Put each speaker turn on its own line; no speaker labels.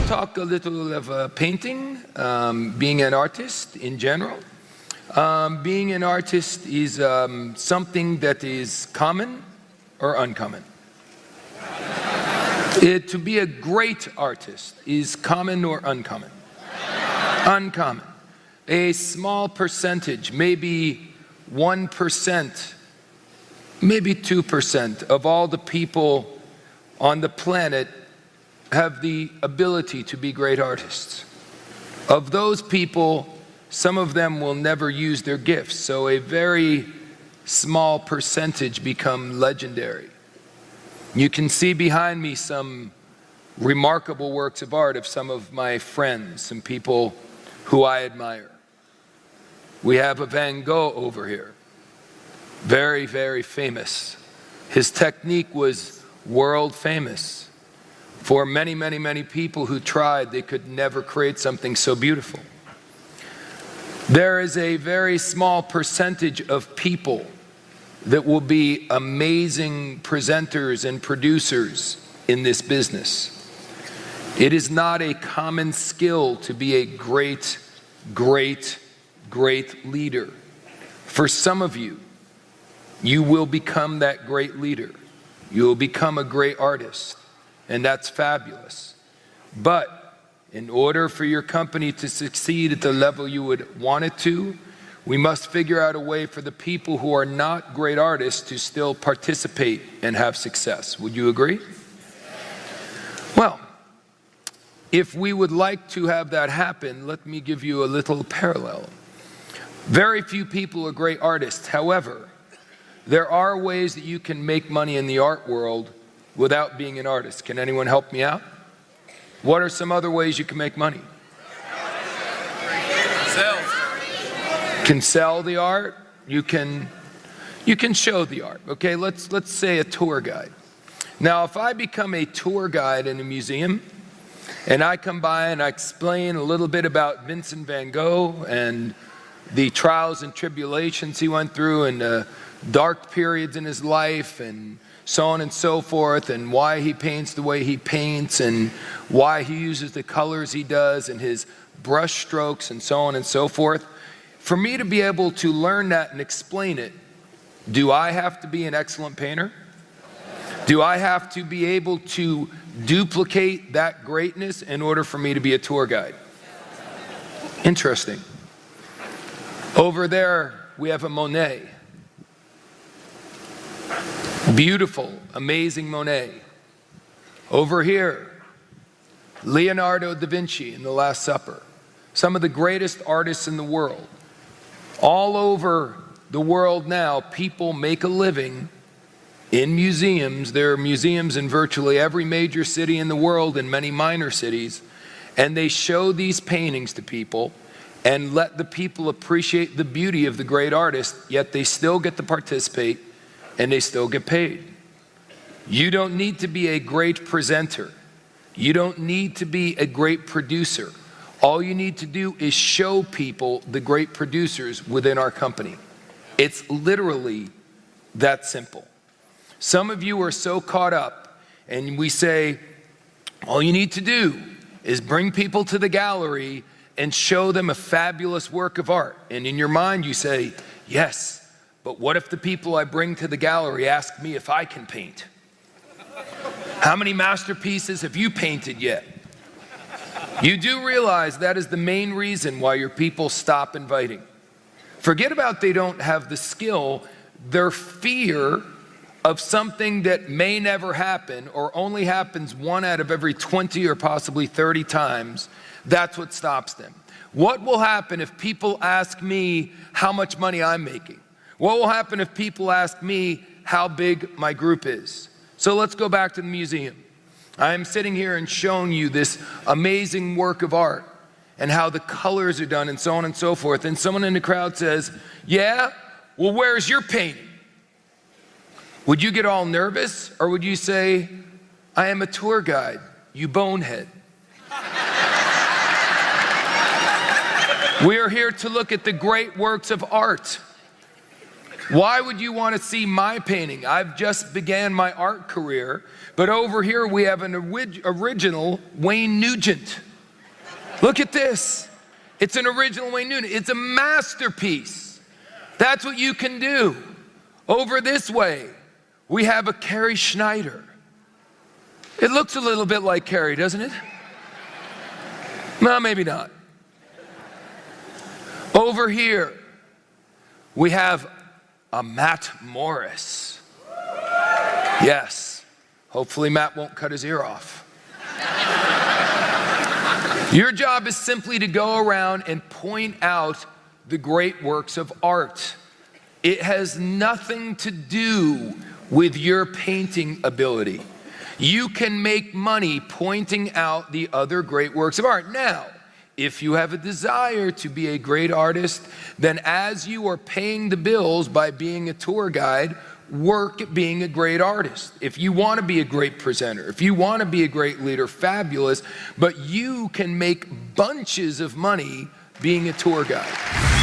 talk a little of painting, being an artist in general. Being an artist is something that is common or uncommon. To be a great artist is common or uncommon? Uncommon. A small percentage, maybe 1%, maybe 2% of all the people on the planet have the ability to be great artists. Of those people, some of them will never use their gifts, so a very small percentage become legendary. You can see behind me some remarkable works of art of some of my friends, some people who I admire. We have a Van Gogh over here, very, very famous. His technique was world famous. For many, many, many people who tried, they could never create something so beautiful. There is a very small percentage of people that will be amazing presenters and producers in this business. It is not a common skill to be a great, great, great leader. For some of you, you will become that great leader. You will become a great artist, and that's fabulous. But in order for your company to succeed at the level you would want it to, we must figure out a way for the people who are not great artists to still participate and have success. Would you agree? Well, if we would like to have that happen, let me give you a little parallel. Very few people are great artists. However, there are ways that you can make money in the art world without being an artist. Can anyone help me out? What are some other ways you can make money? Sell. Can sell the art. You can show the art. Okay, let's say a tour guide. Now, if I become a tour guide in a museum, and I come by and I explain a little bit about Vincent van Gogh and the trials and tribulations he went through and dark periods in his life and so on and so forth, and why he paints the way he paints and why he uses the colors he does and his brush strokes and so on and so forth. For me to be able to learn that and explain it, do I have to be an excellent painter? Do I have to be able to duplicate that greatness in order for me to be a tour guide? Interesting. Over there, we have a Monet. Beautiful, amazing Monet. Over here, Leonardo da Vinci in The Last Supper. Some of the greatest artists in the world. All over the world now, people make a living in museums. There are museums in virtually every major city in the world and many minor cities, and they show these paintings to people and let the people appreciate the beauty of the great artist, yet they still get to participate and they still get paid. You don't need to be a great presenter. You don't need to be a great producer. All you need to do is show people the great producers within our company. It's literally that simple. Some of you are so caught up, and we say, all you need to do is bring people to the gallery and show them a fabulous work of art. And in your mind you say, yes, but what if the people I bring to the gallery ask me if I can paint? How many masterpieces have you painted yet? You do realize that is the main reason why your people stop inviting. Forget about they don't have the skill, their fear of something that may never happen or only happens 1 out of every 20 or possibly 30 times, that's what stops them. What will happen if people ask me how much money I'm making? What will happen if people ask me how big my group is? So let's go back to the museum. I am sitting here and showing you this amazing work of art and how the colors are done and so on and so forth. And someone in the crowd says, yeah, well, where's your painting? Would you get all nervous, or would you say, I am a tour guide, you bonehead? We are here to look at the great works of art. Why would you want to see my painting? I've just began my art career, but over here we have an original Wayne Nugent. Look at this. It's an original Wayne Nugent. It's a masterpiece. That's what you can do. Over this way, we have a Carrie Schneider. It looks a little bit like Carrie, doesn't it? No, maybe not. Over here, we have a Matt Morris. Yes, hopefully Matt won't cut his ear off. Your job is simply to go around and point out the great works of art. It has nothing to do with your painting ability. You can make money pointing out the other great works of art. Now, if you have a desire to be a great artist, then as you are paying the bills by being a tour guide, work at being a great artist. If you want to be a great presenter, if you want to be a great leader, fabulous, but you can make bunches of money being a tour guide.